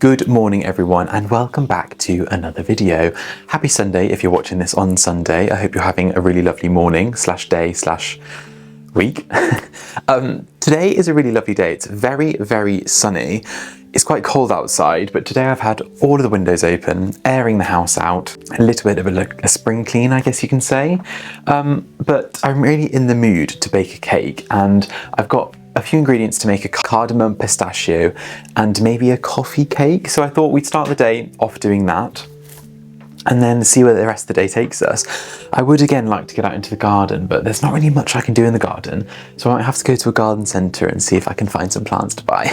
Good morning everyone and welcome back to another video. Happy Sunday if you're watching this on Sunday. I hope you're having a really lovely morning / day / week. Today is a really lovely day. It's very sunny. It's quite cold outside, but today I've had all of the windows open, airing the house out, a little bit of a spring clean, I guess you can say. But I'm really in the mood to bake a cake, and I've got a few ingredients to make a cardamom pistachio and maybe a coffee cake. So I thought we'd start the day off doing that and then see where the rest of the day takes us. I would again like to get out into the garden, but there's not really much I can do in the garden. So I might have to go to a garden centre and see if I can find some plants to buy.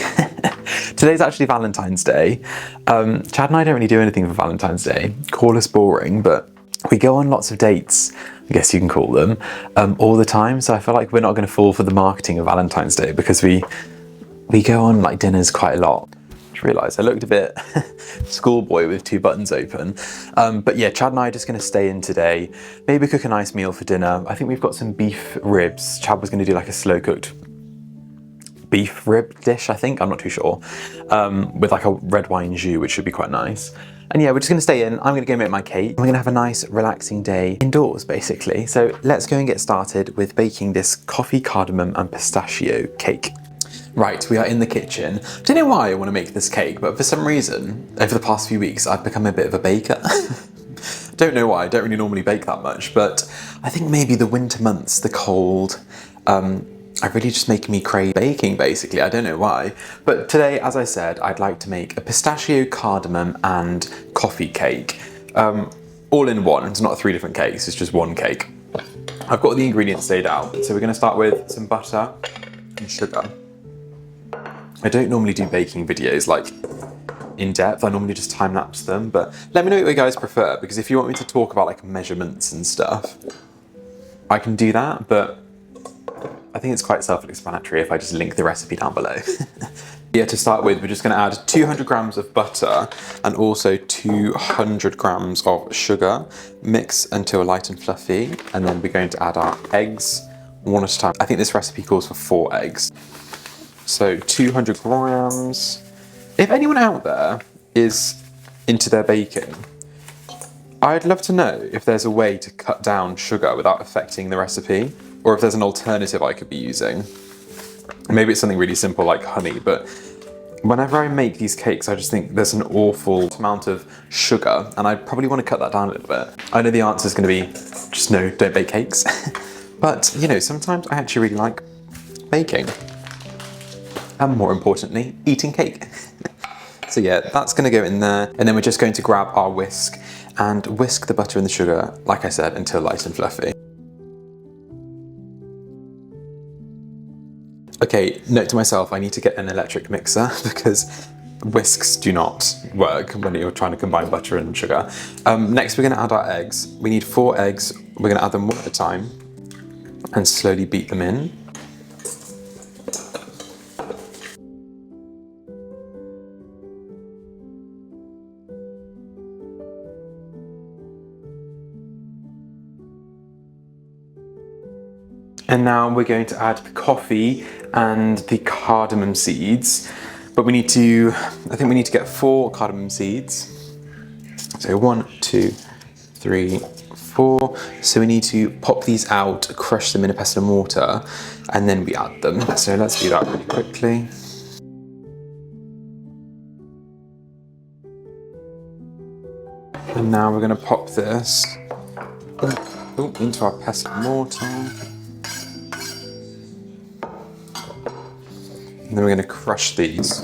Today's actually Valentine's Day. Chad and I don't really do anything for Valentine's Day. Call us boring, but we go on lots of dates, I guess you can call them, all the time. So I feel like we're not going to fall for the marketing of Valentine's Day because we go on like dinners quite a lot. I just realised I looked a bit schoolboy with two buttons open. But yeah, Chad and I are just going to stay in today, maybe cook a nice meal for dinner. I think we've got some beef ribs. Chad was going to do like a slow cooked beef rib dish, I think, I'm not too sure, with like a red wine jus, which should be quite nice. And yeah, we're just gonna stay in. I'm gonna go make my cake. We're gonna have a nice relaxing day indoors, basically. So let's go and get started with baking this coffee, cardamom and pistachio cake. Right, we are in the kitchen. Don't know why I wanna make this cake, but for some reason, over the past few weeks, I've become a bit of a baker. Don't know why, I don't really normally bake that much, but I think maybe the winter months, the cold, are really just making me crave baking, basically. I don't know why. But today, as I said, I'd like to make a pistachio, cardamom and coffee cake. All in one. It's not 3 different cakes, it's just one cake. I've got the ingredients laid out. So we're going to start with some butter and sugar. I don't normally do baking videos like in depth. I normally just time lapse them, but let me know what you guys prefer, because if you want me to talk about like measurements and stuff, I can do that, but I think it's quite self-explanatory if I just link the recipe down below. Yeah, to start with, we're just going to add 200 grams of butter and also 200 grams of sugar. Mix until light and fluffy, and then we're going to add our eggs one at a time. I think this recipe calls for 4 eggs. So 200 grams. If anyone out there is into their baking, I'd love to know if there's a way to cut down sugar without affecting the recipe, or if there's an alternative I could be using. Maybe it's something really simple like honey, but whenever I make these cakes, I just think there's an awful amount of sugar, and I probably want to cut that down a little bit. I know the answer is going to be just no, don't bake cakes. But, you know, sometimes I actually really like baking. And more importantly, eating cake. So yeah, that's going to go in there, and then we're just going to grab our whisk and whisk the butter and the sugar, like I said, until light and fluffy. Okay, note to myself, I need to get an electric mixer because whisks do not work when you're trying to combine butter and sugar. Next, we're going to add our eggs. We need 4 eggs. We're going to add them one at a time and slowly beat them in. And now we're going to add the coffee and the cardamom seeds, but I think we need to get 4 cardamom seeds. So 1, 2, 3, 4. So we need to pop these out, crush them in a pestle and mortar, and then we add them. So let's do that really quickly. And now we're going to pop this into our pestle and mortar. And then we're going to crush these.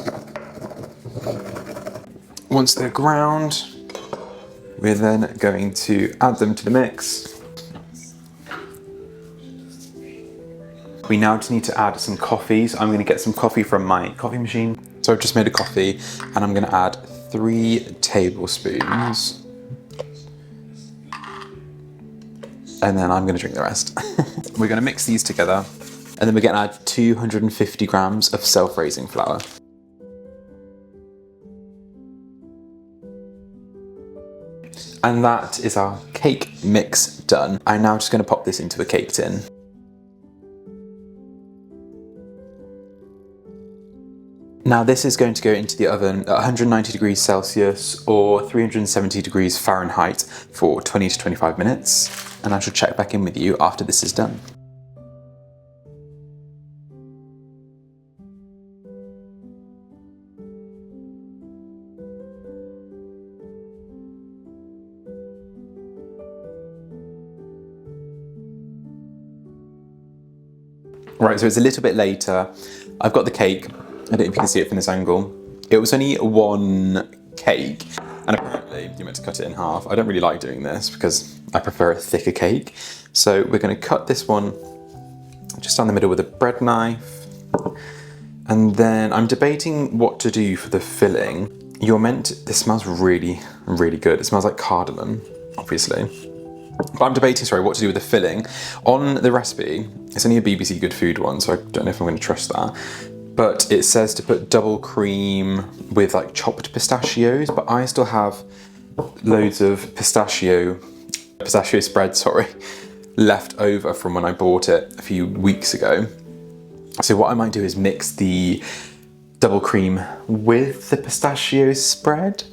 Once they're ground, we're then going to add them to the mix. We now just need to add some coffee. So I'm going to get some coffee from my coffee machine. So I've just made a coffee, and I'm going to add 3 tablespoons. And then I'm going to drink the rest. We're going to mix these together. And then we're going to add 250 grams of self-raising flour. And that is our cake mix done. I'm now just going to pop this into a cake tin. Now this is going to go into the oven at 190 degrees Celsius or 370 degrees Fahrenheit for 20 to 25 minutes, and I shall check back in with you after this is done. Right, so it's a little bit later. I've got the cake. I don't know if you can see it from this angle. It was only one cake, and apparently you're meant to cut it in half. I don't really like doing this because I prefer a thicker cake. So we're going to cut this one just down the middle with a bread knife. And then I'm debating what to do for the filling. This smells really, really good. It smells like cardamom, obviously. But I'm debating, what to do with the filling. On the recipe, it's only a BBC Good Food one, so I don't know if I'm going to trust that. But it says to put double cream with like chopped pistachios, but I still have loads of pistachio spread, left over from when I bought it a few weeks ago. So what I might do is mix the double cream with the pistachio spread.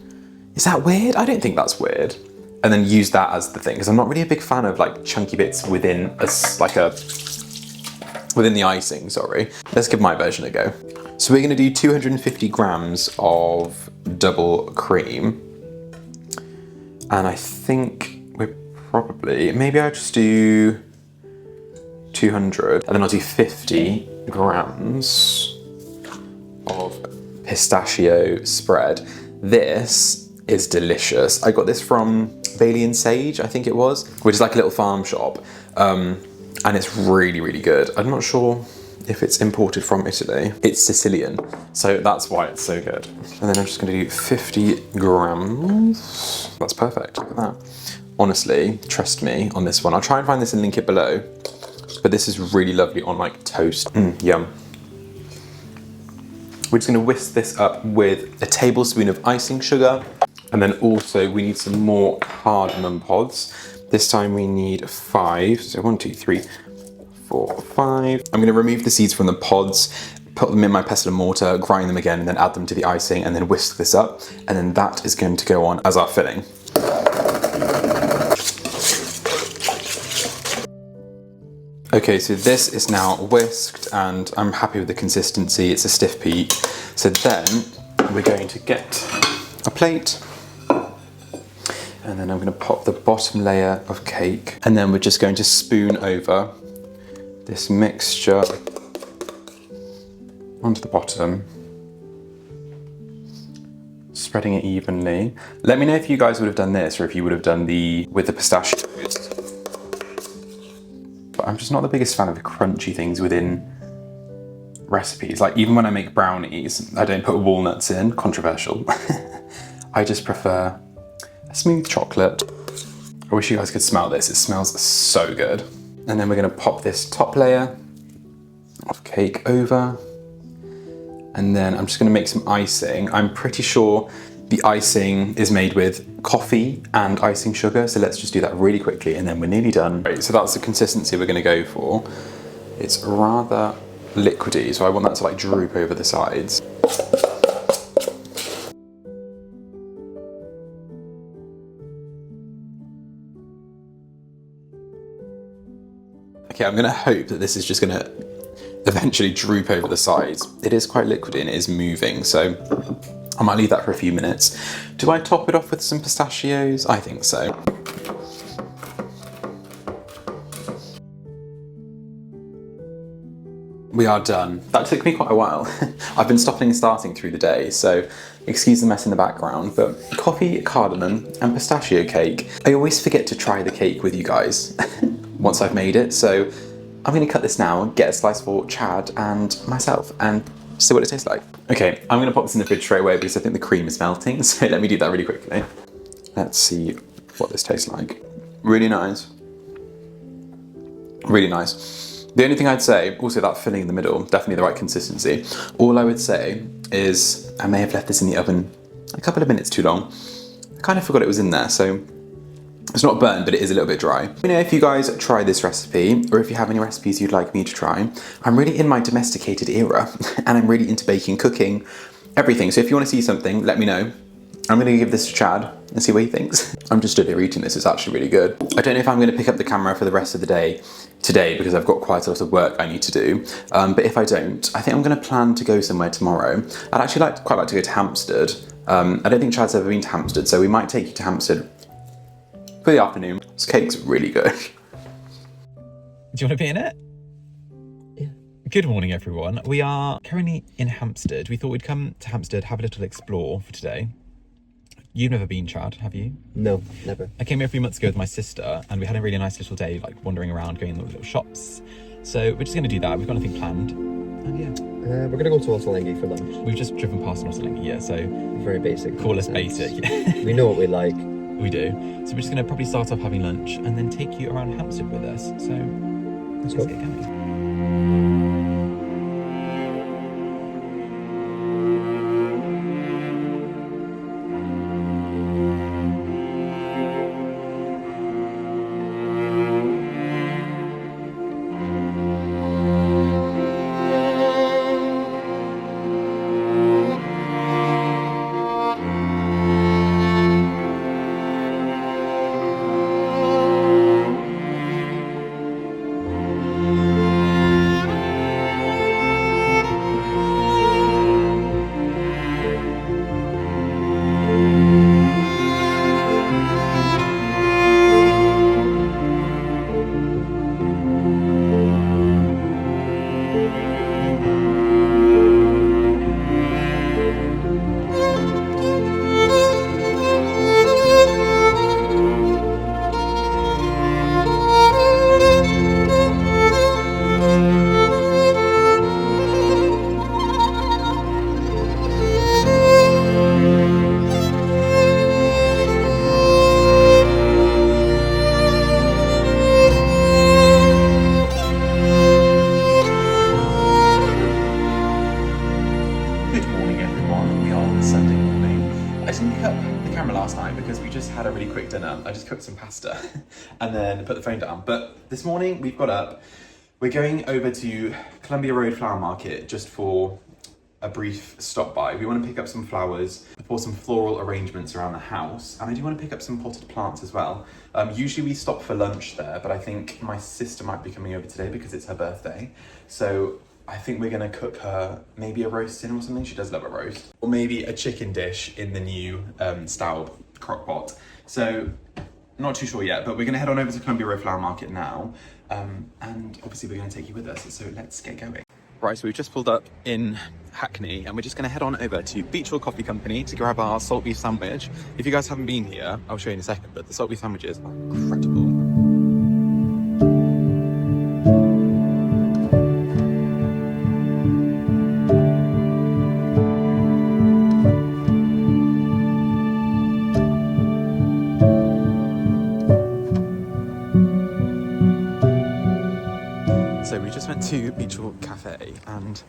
Is that weird? I don't think that's weird. And then use that as the thing, because I'm not really a big fan of like chunky bits within within the icing, Let's give my version a go. So we're gonna do 250 grams of double cream. And I think we're maybe I'll just do 200, and then I'll do 50 grams of pistachio spread. This is delicious. I got this from Bailey and Sage, I think it was, which is like a little farm shop. And it's really, really good. I'm not sure if it's imported from Italy. It's Sicilian, so that's why it's so good. And then I'm just gonna do 50 grams. That's perfect, look at that. Honestly, trust me on this one. I'll try and find this and link it below, but this is really lovely on like toast. Yum. We're just gonna whisk this up with a tablespoon of icing sugar. And then also we need some more cardamom pods. This time we need 5, so 1, 2, 3, 4, 5. I'm gonna remove the seeds from the pods, put them in my pestle and mortar, grind them again, and then add them to the icing, and then whisk this up. And then that is going to go on as our filling. Okay, so this is now whisked, and I'm happy with the consistency. It's a stiff peak. So then we're going to get a plate, and then I'm going to pop the bottom layer of cake, and then we're just going to spoon over this mixture onto the bottom, spreading it evenly. Let me know if you guys would have done this, or if you would have done with the pistachios. But I'm just not the biggest fan of crunchy things within recipes. Like even when I make brownies, I don't put walnuts in, controversial. I just prefer a smooth chocolate. I wish you guys could smell this. It smells so good. And then we're gonna pop this top layer of cake over. And then I'm just gonna make some icing. I'm pretty sure the icing is made with coffee and icing sugar. So let's just do that really quickly and then we're nearly done. Right, so that's the consistency we're gonna go for. It's rather liquidy, so I want that to like droop over the sides. Okay, I'm gonna hope that this is just gonna eventually droop over the sides. It is quite liquidy and it is moving, so I might leave that for a few minutes. Do I top it off with some pistachios? I think so. We are done. That took me quite a while. I've been stopping and starting through the day, so excuse the mess in the background, but coffee, cardamom, and pistachio cake. I always forget to try the cake with you guys once I've made it, so I'm gonna cut this now, get a slice for Chad and myself, and see what it tastes like. Okay, I'm gonna pop this in the fridge straight away because I think the cream is melting, so let me do that really quickly. Let's see what this tastes like. Really nice. Really nice. The only thing I'd say, also that filling in the middle, definitely the right consistency. All I would say is I may have left this in the oven a couple of minutes too long. I kind of forgot it was in there, so It's not burnt, but it is a little bit dry. Let me know if you guys try this recipe, or if you have any recipes you'd like me to try. I'm really in my domesticated era, and I'm really into baking, cooking, everything. So if you want to see something, let me know. I'm going to give this to Chad and see what he thinks. I'm just stood here eating this, it's actually really good. I don't know if I'm going to pick up the camera for the rest of the day today because I've got quite a lot of work I need to do. But if I don't, I think I'm going to plan to go somewhere tomorrow. I'd actually quite like to go to Hampstead. I don't think Chad's ever been to Hampstead, so we might take you to Hampstead for the afternoon. This cake's really good. Do you want to be in it? Yeah. Good morning, everyone. We are currently in Hampstead. We thought we'd come to Hampstead, have a little explore for today. You've never been, Chad, have you? No, never. I came here a few months ago with my sister and we had a really nice little day, like wandering around, going in the little shops. So we're just going to do that. We've got nothing planned. And yeah. We're going to go to ASHLEIGH for lunch. We've just driven past ASHLEIGH, yeah, so... Very basic. Call us basic. We know what we like. We do. So we're just going to probably start off having lunch and then take you around Hampstead with us. So let's get going. I just cooked some pasta and then put the phone down. But this morning we've got up, we're going over to Columbia Road Flower Market just for a brief stop by. We want to pick up some flowers for some floral arrangements around the house, and I do want to pick up some potted plants as well. Usually we stop for lunch there, but I think my sister might be coming over today because it's her birthday. So I think we're going to cook her maybe a roast dinner or something. She does love a roast. Or maybe a chicken dish in the new Staub crock pot. So not too sure yet, but we're going to head on over to Columbia Road Flower Market now. And obviously we're going to take you with us. So let's get going. Right, so we've just pulled up in Hackney and we're just going to head on over to Beechall Coffee Company to grab our salt beef sandwich. If you guys haven't been here, I'll show you in a second, but the salt beef sandwiches are incredible. So we just went to Beechall Cafe, and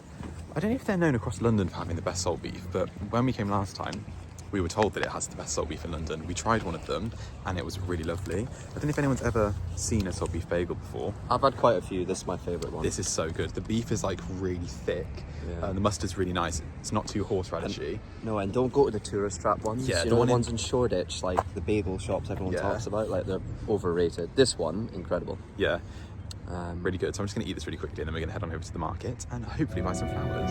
I don't know if they're known across London for having the best salt beef, but when we came last time, we were told that it has the best salt beef in London. We tried one of them and it was really lovely. I don't know if anyone's ever seen a salt beef bagel before. I've had quite a few. This is my favourite one. This is so good. The beef is like really thick. Yeah. The mustard's really nice. It's not too horseradishy. No, and don't go to the tourist trap ones. Yeah, you know, the ones in Shoreditch, like the bagel shops everyone talks about, like they're overrated. This one, incredible. Yeah. Really good. So I'm just going to eat this really quickly and then we're going to head on over to the market and hopefully buy some flowers.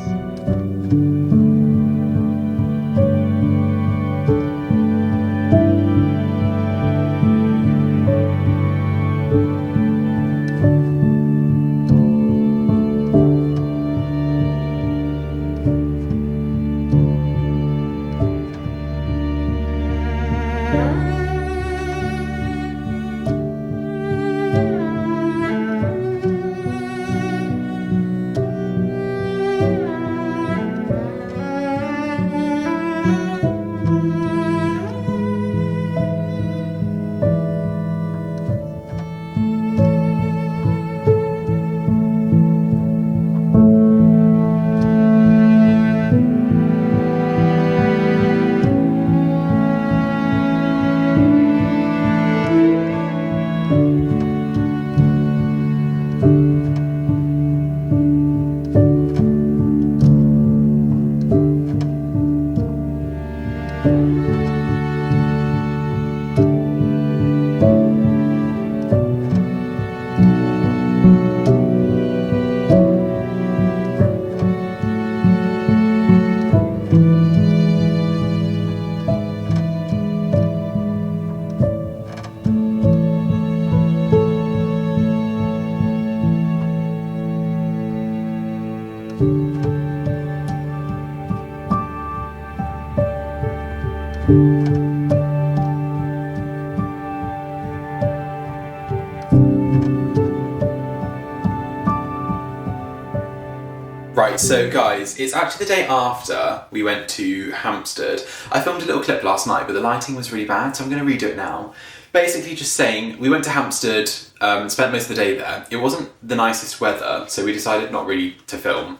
Right, so guys, it's actually the day after we went to Hampstead. I filmed a little clip last night, but the lighting was really bad, so I'm going to redo it now. Basically just saying, we went to Hampstead, spent most of the day there. It wasn't the nicest weather, so we decided not really to film,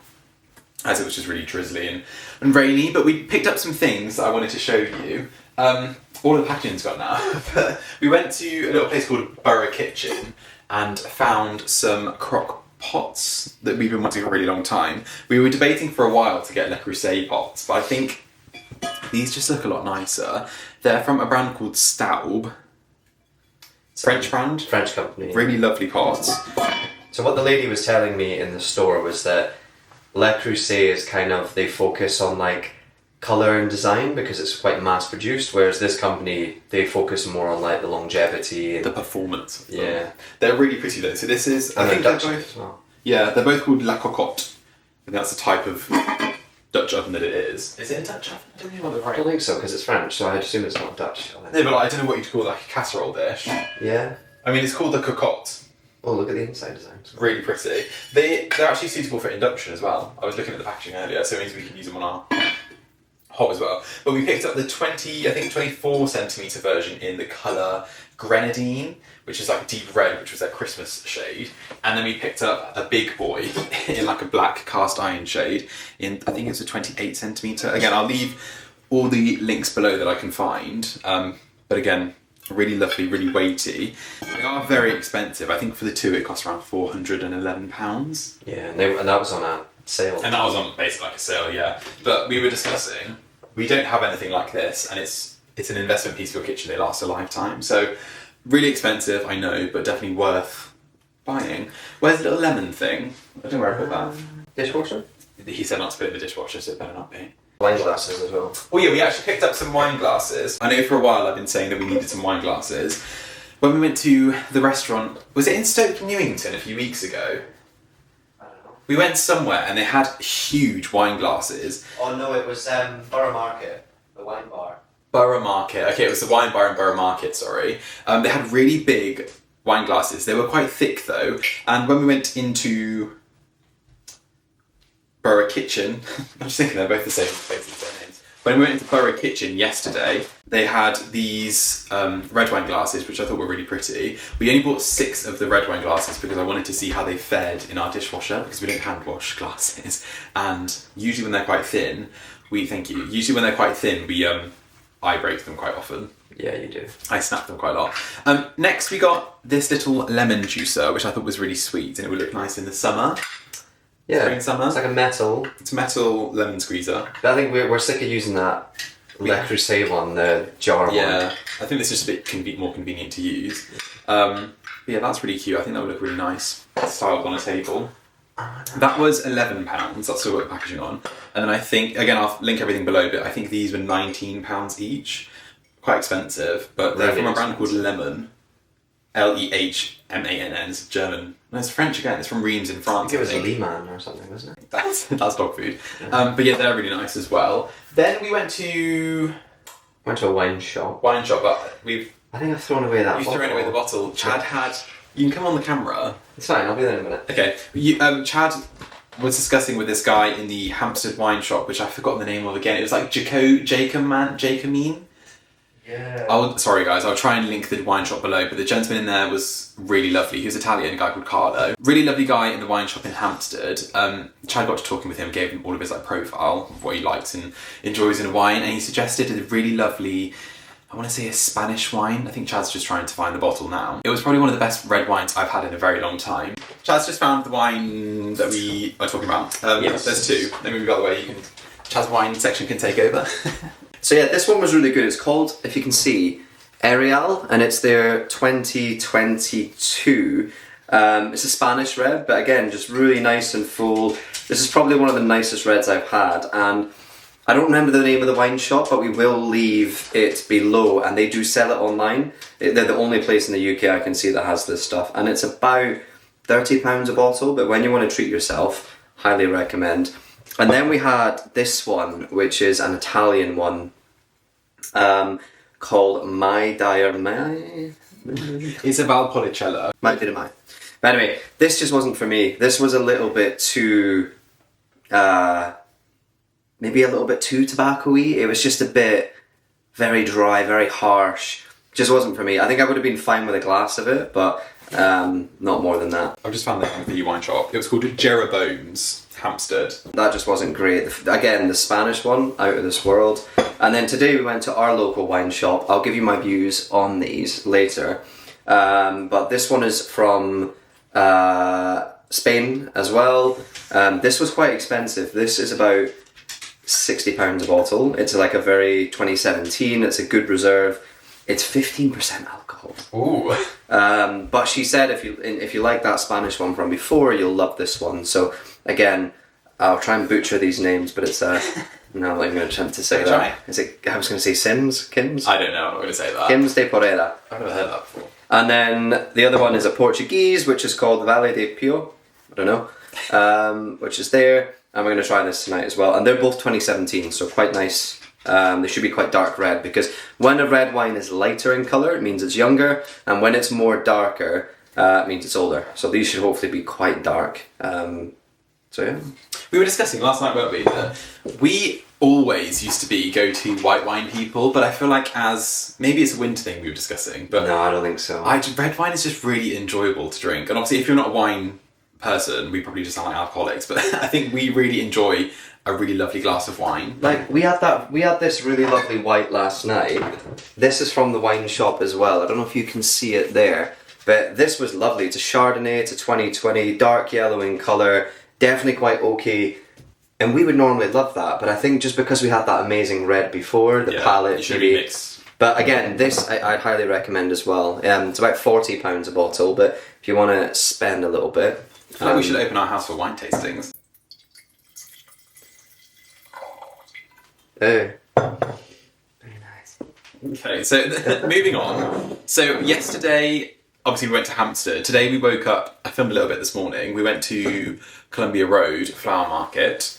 as it was just really drizzly and rainy, but we picked up some things that I wanted to show you. All of the packaging's gone now, but we went to a little place called Borough Kitchen and found some crock pots that we've been wanting for a really long time. We were debating for a while to get Le Creuset pots, but I think these just look a lot nicer. They're from a brand called Staub. French brand. French company. Really lovely pots. So what the lady was telling me in the store was that Le Creuset is kind of, they focus on like colour and design because it's quite mass produced, whereas this company, they focus more on like the longevity and the performance of them. Yeah. They're really pretty though. So this is, and I think they're Dutch both, as well. yeah, they're both called La Cocotte. And that's the type of Dutch oven that it is. Is it a Dutch oven? I don't know what they're I don't think so because it's French, so I assume it's not Dutch. No, but like, I don't know what you'd call like a casserole dish. Yeah. I mean, it's called the Cocotte. Oh, look at the inside design. It's really pretty. They're actually suitable for induction as well. I was looking at the packaging earlier, so it means we can use them on our hob as well. But we picked up the 24 centimetre version in the colour Grenadine, which is like a deep red, which was their Christmas shade. And then we picked up a big boy in like a black cast iron shade in, I think it's a 28 centimetre. Again, I'll leave all the links below that I can find. But again, really lovely, really weighty. They are very expensive. I think for the two it costs around £411. Yeah, and that was on a sale. And that was on basically like a sale, yeah. But we were discussing, we don't have anything like this, and it's an investment piece for your kitchen. They last a lifetime. So really expensive, I know, but definitely worth buying. Where's the little lemon thing? I don't know where I put that. Dishwasher? He said not to put it in the dishwasher, so it better not be. Wine glasses as well. Oh yeah, we actually picked up some wine glasses. I know for a while I've been saying that we needed some wine glasses. When we went to the restaurant, was it in Stoke Newington a few weeks ago? I don't know. We went somewhere and they had huge wine glasses. Oh no, it was Borough Market, the wine bar. Borough Market. Okay, it was the wine bar in Borough Market, sorry. They had really big wine glasses. They were quite thick though. And when we went into Borough Kitchen, I'm just thinking they're both the same, basically the same names. When we went into Borough Kitchen yesterday, they had these red wine glasses, which I thought were really pretty. We only bought 6 of the red wine glasses because I wanted to see how they fared in our dishwasher because we don't hand wash glasses. And usually when they're quite thin, usually when they're quite thin, I break them quite often. Yeah, you do. I snap them quite a lot. Next we got this little lemon juicer, which I thought was really sweet and it would look nice in the summer. Yeah, Spring, summer. It's like a metal. It's a metal lemon squeezer. But I think we're sick of using that Le Creuset one, the jar one. Yeah, I think this is just a bit more convenient to use. But yeah, that's really cute. I think that would look really nice styled on a table. That was £11. That's still got the packaging on. And then I think, again, I'll link everything below, but I think these were £19 each. Quite expensive, but they're from a brand called Lemon. Lehmann. It's German. No, it's French again. It's from Reims in France. I think it was Lehmann or something, wasn't it? That's dog food. But yeah, they're really nice as well. Then we went to a wine shop. but I think I've thrown away that bottle. You've thrown away the bottle. Chad had... You can come on the camera. It's fine, I'll be there in a minute. Okay. Chad was discussing with this guy in the Hampstead wine shop, which I've forgotten the name of again. It was like Jacomine. Yeah. Sorry guys, I'll try and link the wine shop below, but the gentleman in there was really lovely. He was Italian, a guy called Carlo. Really lovely guy in the wine shop in Hampstead. Chad got to talking with him, gave him all of his profile of what he likes and enjoys in a wine, and he suggested a really lovely, I want to say a Spanish wine. I think Chad's just trying to find the bottle now. It was probably one of the best red wines I've had in a very long time. Chad's just found the wine that we are talking about. Yes. There's 2. Let me move out of the way. Chad's wine section can take over. So yeah, this one was really good. It's called, if you can see, Ariel, and it's their 2022. It's a Spanish red, but again, just really nice and full. This is probably one of the nicest reds I've had, and I don't remember the name of the wine shop, but we will leave it below, and they do sell it online. They're the only place in the UK I can see that has this stuff, and it's about £30 a bottle, but when you want to treat yourself, highly recommend. And then we had this one, which is an Italian one, called My Dire Mai. It's a Valpolicella. My Dire Mai. But anyway, this just wasn't for me. This was a little bit too, maybe a little bit too tobacco-y. It was just a bit very dry, very harsh. Just wasn't for me. I think I would have been fine with a glass of it, but not more than that. I've just found that in the wine shop. It was called Jeroboam's, Hampstead. That just wasn't great. Again, the Spanish one, out of this world. And then today we went to our local wine shop. I'll give you my views on these later. But this one is from Spain as well. This was quite expensive. This is about £60 a bottle. It's like a very 2017. It's a good reserve. It's 15% alcohol. Ooh. But she said if you like that Spanish one from before, you'll love this one. So again, I'll try and butcher these names, but it's no, I'm not even going to attempt to say that. Is it? I was going to say Kims. I don't know. I'm not going to say that. Kims de Porera. I've never heard that before. And then the other one is a Portuguese, which is called Vale de Pio. I don't know. Which is there. And we're going to try this tonight as well. And they're both 2017, so quite nice. They should be quite dark red, because when a red wine is lighter in colour, it means it's younger. And when it's more darker, it means it's older. So these should hopefully be quite dark. So yeah. We were discussing last night, weren't we, that we always used to be go-to white wine people, but I feel like maybe it's a winter thing we were discussing, but No, I don't think so. red wine is just really enjoyable to drink. And obviously if you're not a wine person, we probably just sound like alcoholics, but I think we really enjoy a really lovely glass of wine. Like we had this really lovely white last night. This is from the wine shop as well. I don't know if you can see it there, but this was lovely. It's a Chardonnay, it's a 2020, dark yellow in colour, definitely quite oaky. And we would normally love that, but I think just because we had that amazing red before, the palette should maybe. mix. But again, this I'd highly recommend as well. It's about £40 a bottle, but if you want to spend a little bit, I feel like we should open our house for wine tastings. Oh, very nice. Okay, so moving on. So yesterday, obviously we went to Hampstead. Today we woke up, I filmed a little bit this morning. We went to Columbia Road Flower Market.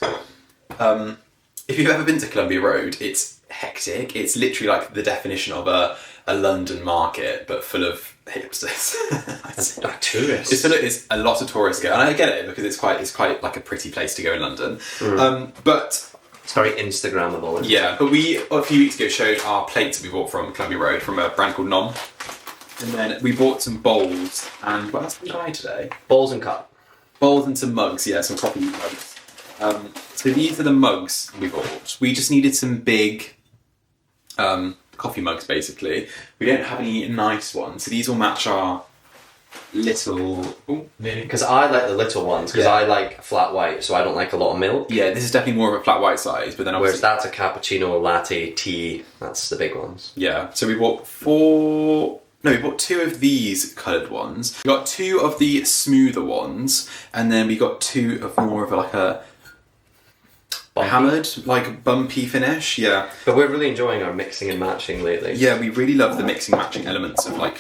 If you've ever been to Columbia Road, it's hectic. It's literally like the definition of a London market, but full of hipsters. Tourists. It's a lot of tourists go, and I get it because it's quite like a pretty place to go in London. But It's very Instagrammable. yeah, but we a few weeks ago showed our plates that we bought from Columbia Road from a brand called Nom. And then we bought some bowls, and what else did we buy today? Bowls and cup. Bowls and some mugs, yeah, some coffee mugs. So these are the mugs we bought. We just needed some big coffee mugs, basically. We don't have any nice ones, so these will match our little... Because I like the little ones, because I like flat white, so I don't like a lot of milk. Yeah, this is definitely more of a flat white size, but then obviously... Whereas that's a cappuccino, latte, tea, that's the big ones. Yeah, so we bought we bought 2 of these coloured ones. We got 2 of the smoother ones, and then we got 2 of more of like a hammered, like bumpy finish, yeah. But we're really enjoying our mixing and matching lately. Yeah, we really love the mixing matching elements of like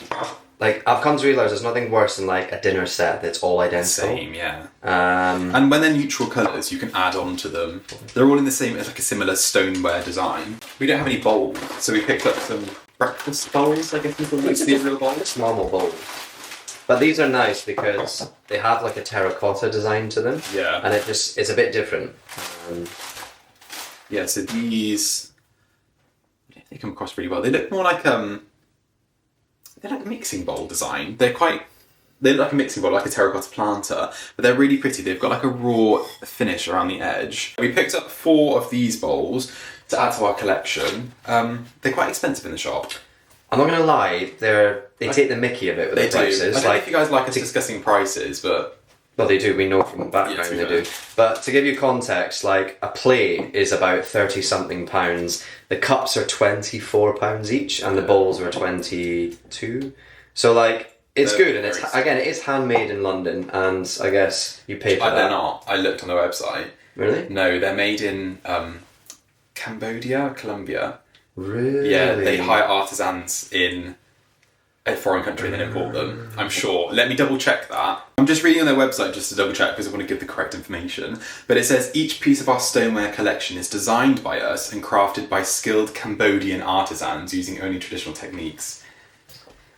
I've come to realise there's nothing worse than like a dinner set that's all identical. same, yeah. And when they're neutral colours, you can add on to them. They're all in the same, it's like a similar stoneware design. We don't have any bowls, so we picked up some breakfast bowls, I guess you call these real bowls. Normal bowls. But these are nice because they have like a terracotta design to them. Yeah. And it's a bit different. Yeah, so these, they come across really well. They look more like they're like a mixing bowl design. They look like a mixing bowl, like a terracotta planter, but they're really pretty. They've got like a raw finish around the edge. We picked up 4 of these bowls to add to our collection. They're quite expensive in the shop. I'm not going to lie, they take the mickey a bit with the prices. I don't know if you guys like us discussing prices, but Well, they do. We know from the background they do. But to give you context, like a plate is about 30 something pounds. The cups are £24 each, and the bowls are 22. So like it's good, and it's again it is handmade in London, and I guess you pay for that. They're not. I looked on their website. Really? No, they're made in Cambodia, Colombia. Really? Yeah, they hire artisans in a foreign country and then import them, I'm sure. Let me double check that. I'm just reading on their website just to double check because I want to give the correct information. But it says each piece of our stoneware collection is designed by us and crafted by skilled Cambodian artisans using only traditional techniques.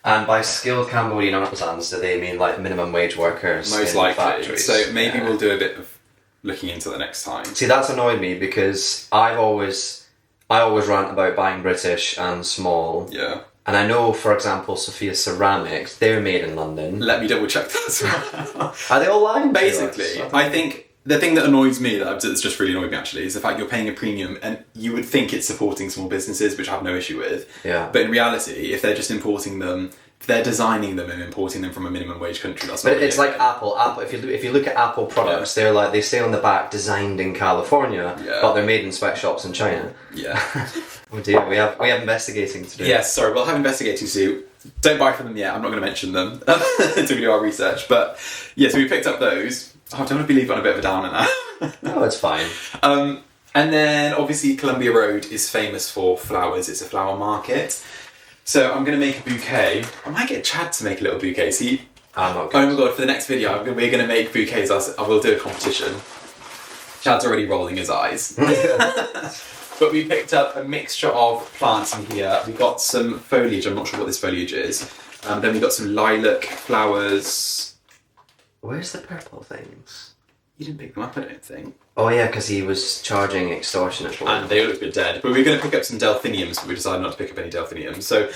And by skilled Cambodian artisans, do they mean like minimum wage workers? Most in likely. Factories? So maybe we'll do a bit of looking into that next time. See, that's annoyed me because I always rant about buying British and small. Yeah. And I know, for example, Sophia Ceramics, they're made in London. Let me double check that as well. Are they all lying? Basically, I think the thing that annoys me, that's just really annoyed me actually, is the fact you're paying a premium and you would think it's supporting small businesses, which I have no issue with. Yeah. But in reality, if they're just importing them, if they're designing them and importing them from a minimum wage country, that's not But it's like Apple. If you look at Apple products, they're like, they say on the back, designed in California, but they're made in sweatshops in China. Yeah. Oh dear, we have investigating to do. Yes, sorry, we'll have investigating to do. Don't buy from them yet, I'm not going to mention them until we do our research. But yeah, so we picked up those. Oh, I don't want to leave on a bit of a downer now. No, it's fine. And then obviously Columbia Road is famous for flowers. It's a flower market. So I'm going to make a bouquet. I might get Chad to make a little bouquet. See, I'm not good. oh my god, for the next video, we're going to make bouquets. I will do a competition. Chad's already rolling his eyes. But we picked up a mixture of plants in here. We got some foliage. I'm not sure what this foliage is. Then we got some lilac flowers. Where's the purple things? You didn't pick them up, I don't think. Oh yeah, because he was charging extortionate for them. And they look a bit dead. But we're going to pick up some delphiniums, but we decided not to pick up any delphiniums. So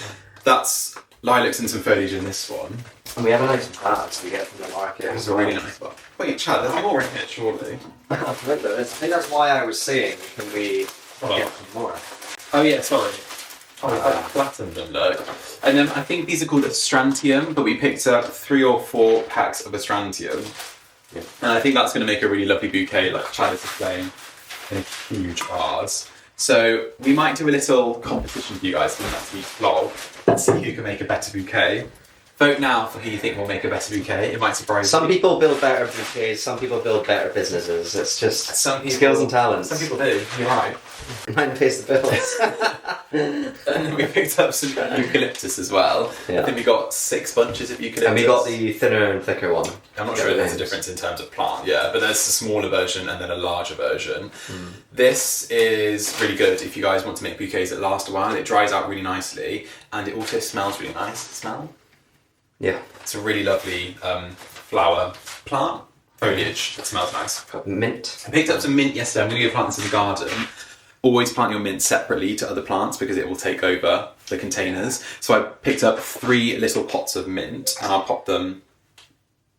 that's lilacs and some foliage in this one. And we have a nice vase we get from the market. It's a really nice one. Wait, Chad, there's more in here, surely. I think that's why I was saying, can we get some more? Oh yeah, sorry. Oh, I flattened them, look. And then I think these are called astrantium, but we picked up 3 or 4 packs of astrantium. Yeah. And I think that's going to make a really lovely bouquet, like Chad is displaying in a huge vase. So we might do a little competition for you guys for the next week's vlog. Let's see who can make a better bouquet. Vote now for who you think will make a better bouquet. It might surprise you. Some people build better bouquets, some people build better businesses. It's just skills and talents. Some people do, you're right. Mine pays the bills. And then we picked up some eucalyptus as well. Yeah. I think we got 6 bunches of eucalyptus. And we got the thinner and thicker one. I'm not sure if there's a difference in terms of plant, yeah, but there's a smaller version and then a larger version. This is really good if you guys want to make bouquets that last a while. It dries out really nicely and it also smells really nice. Smell? Yeah. It's a really lovely flower plant foliage that smells nice. Got mint. I picked up some mint yesterday. I'm going to go plant this in the garden. Always plant your mint separately to other plants because it will take over the containers. So I picked up 3 little pots of mint and I'll pop them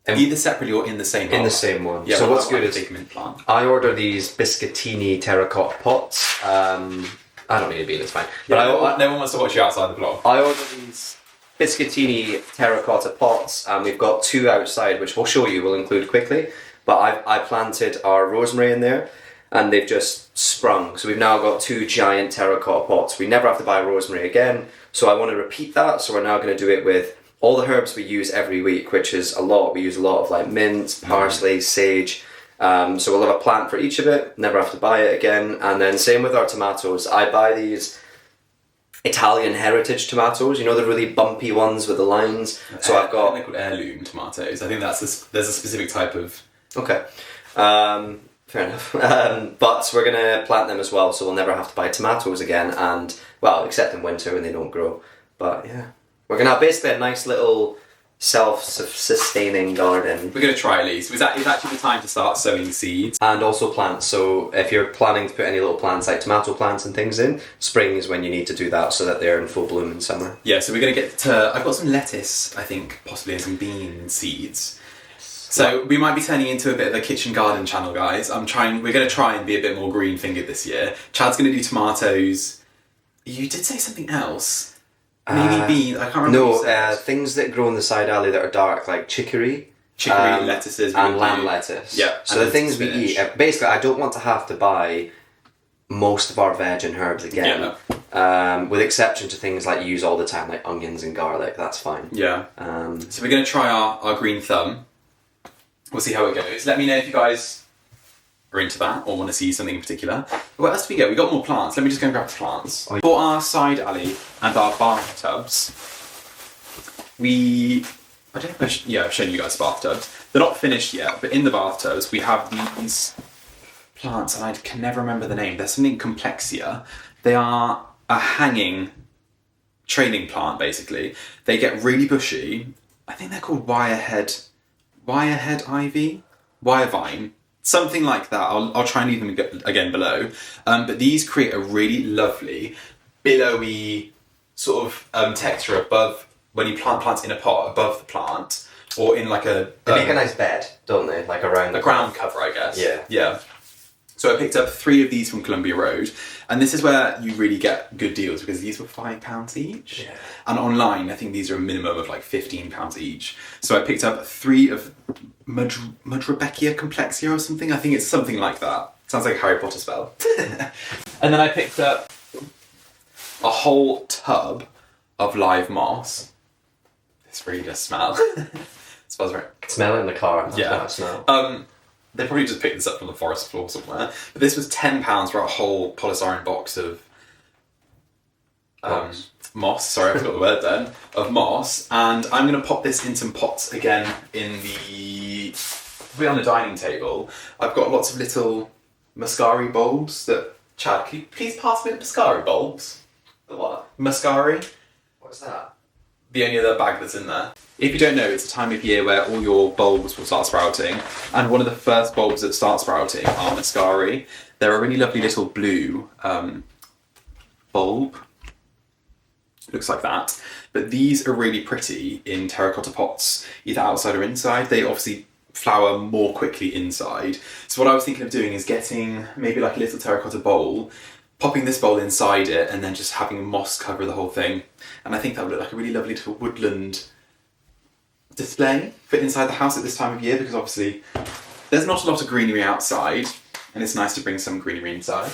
either separately or in the same pot. In the same one. Yeah, so what's good is is mint plant. I order these biscottini terracotta pots. I don't need a bean, it's fine. But No one wants to watch you outside the vlog. I order these biscottini terracotta pots, and we've got 2 outside, which we'll show you, we'll include quickly. But I planted our rosemary in there, and they've just sprung. So we've now got 2 giant terracotta pots. We never have to buy rosemary again. So I want to repeat that. So we're now going to do it with all the herbs we use every week, which is a lot. We use a lot of like mint, parsley, sage. So we'll have a plant for each of it. Never have to buy it again. And then same with our tomatoes. I buy these Italian heritage tomatoes, you know, the really bumpy ones with the lines. So I've got... They're called heirloom tomatoes. I think there's a specific type of... Okay. Fair enough. But we're going to plant them as well, so we'll never have to buy tomatoes again. And, well, except in winter when they don't grow. But, yeah. We're going to have basically a nice little self-sustaining garden. We're going to try at least. It's actually the time to start sowing seeds. And also plants. So if you're planning to put any little plants like tomato plants and things in, spring is when you need to do that so that they're in full bloom in summer. Yeah, so we're going to get to... I've got some lettuce, I think, possibly, and some bean seeds. So we might be turning into a bit of a kitchen garden channel, guys. We're going to try and be a bit more green-fingered this year. Chad's going to do tomatoes. You did say something else. Maybe beans. I can't remember. No, things that grow in the side alley that are dark, like chicory. chicory lettuces, and lamb lettuce. Yeah. So the things we eat, basically, I don't want to have to buy most of our veg and herbs again. Yeah. With exception to things like you use all the time, like onions and garlic. That's fine. Yeah. So we're going to try our green thumb. We'll see how it goes. Let me know if you guys are into that or want to see something in particular. What else do we get? We got more plants. Let me just go and grab the plants. For our side alley and our bathtubs, I've shown you guys bathtubs. They're not finished yet, but in the bathtubs we have these plants, and I can never remember the name. They're something complexia. They are a hanging training plant, basically. They get really bushy. I think they're called wirehead ivy, wire vine, something like that. I'll try and leave them again below. But these create a really lovely, billowy sort of texture above when you plant plants in a pot above the plant, or in like a. They make a nice bed, don't they? Like around a ground cover, I guess. Yeah. Yeah. So I picked up 3 of these from Columbia Road, and this is where you really get good deals because these were £5 each. Yeah. And online, I think these are a minimum of like £15 each. So I picked up 3 of Mudrebeckia complexia or something. I think it's something like that. Sounds like a Harry Potter spell. And then I picked up a whole tub of live moss. This really does smell. It smells right. Smell it in the car. That's Yeah. what I smell. They probably just picked this up from the forest floor somewhere. But this was £10 for a whole polystyrene box of moss. Sorry, I forgot the word then. Of moss. And I'm going to pop this in some pots again on the dining table. I've got lots of little muscari bulbs that... Chad, can you please pass me the muscari bulbs? The what? Muscari. What's that? The only other bag that's in there. If you don't know, it's a time of year where all your bulbs will start sprouting, and one of the first bulbs that start sprouting are muscari. They're a really lovely little blue bulb. Looks like that. But these are really pretty in terracotta pots, either outside or inside. They obviously flower more quickly inside. So what I was thinking of doing is getting maybe like a little terracotta bowl, popping this bowl inside it, and then just having moss cover the whole thing. And I think that would look like a really lovely little woodland display for inside the house at this time of year, because obviously there's not a lot of greenery outside, and it's nice to bring some greenery inside.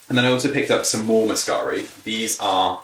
And then I also picked up some more muscari. These are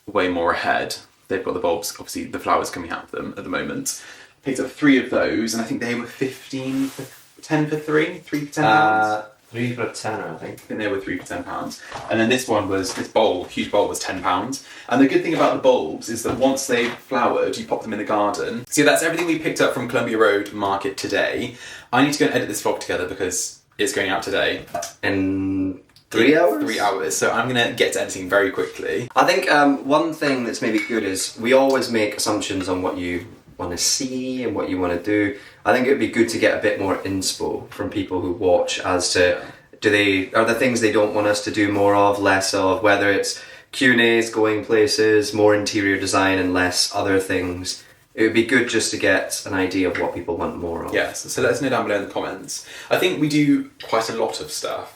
way more ahead. They've got the bulbs, obviously the flowers coming out of them at the moment. I picked up 3 of those, and I think they were 10 for 3 for £10. 3 for a tenner, I think. I think they were 3 for £10. And then this bowl, huge bowl, was £10. And the good thing about the bulbs is that once they've flowered, you pop them in the garden. So that's everything we picked up from Columbia Road Market today. I need to go and edit this vlog together because it's going out today. In 3 hours? 3 hours. So I'm going to get to editing very quickly. I think one thing that's maybe good is we always make assumptions on what you want to see and what you want to do. I think it would be good to get a bit more inspo from people who watch as to are there things they don't want us to do more of, less of, whether it's Q&As, going places, more interior design and less other things. It would be good just to get an idea of what people want more of. Yes, so let us know down below in the comments. I think we do quite a lot of stuff.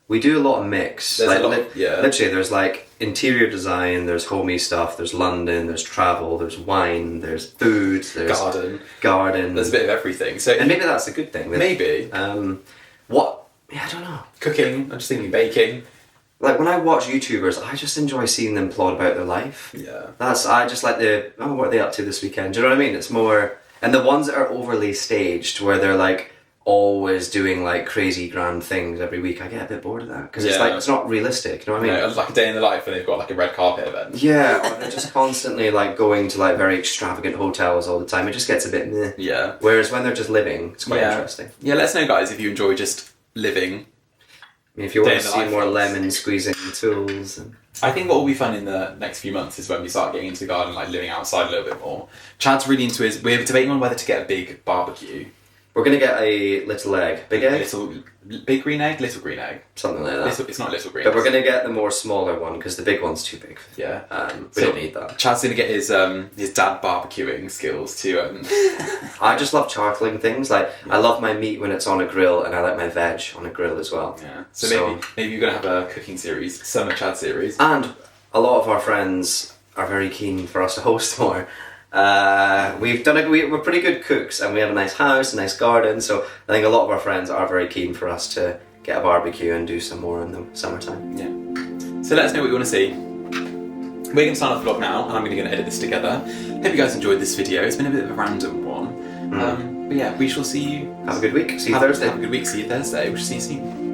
We do a lot of mix. There's like, a lot, yeah. Literally, there's like interior design, there's homey stuff, there's London, there's travel, there's wine, there's food, there's garden. There's a bit of everything. So and maybe that's a good thing. Maybe. Yeah, I don't know. Cooking. I'm just thinking baking. Like when I watch YouTubers, I just enjoy seeing them plot about their life. Yeah. I just like what are they up to this weekend? Do you know what I mean? It's more, and the ones that are overly staged, where they're like always doing like crazy grand things every week, I get a bit bored of that because it's like it's not realistic. You know what I mean? No, like a day in the life, and they've got like a red carpet event. Yeah, or they're just constantly like going to like very extravagant hotels all the time. It just gets a bit meh. Yeah. Whereas when they're just living, it's quite interesting. Yeah, let us know, guys, if you enjoy just living. I mean, if you want to see more lemon squeezing tools. I think what will be fun in the next few months is when we start getting into the garden, like living outside a little bit more. Chad's really into his. We're debating on whether to get a big barbecue. We're going to get a little egg. Big egg? Big green egg? Little green egg? Something like that. It's not little green. But we're going to get the more smaller one because the big one's too big. Yeah. We don't need that. Chad's going to get his dad barbecuing skills too. I just love charcoaling things. Like, I love my meat when it's on a grill, and I like my veg on a grill as well. Yeah. So maybe you're going to have a cooking series, Summer Chad series. And a lot of our friends are very keen for us to host more. We're pretty good cooks, and we have a nice house, a nice garden. So I think a lot of our friends are very keen for us to get a barbecue and do some more in the summertime. Yeah. So let us know what you want to see. We're going to start off the vlog now, and I'm going to edit this together. Hope you guys enjoyed this video. It's been a bit of a random one. But yeah, we shall see you. Have a good week. See you Thursday. Have a good week. See you Thursday. We shall see you soon.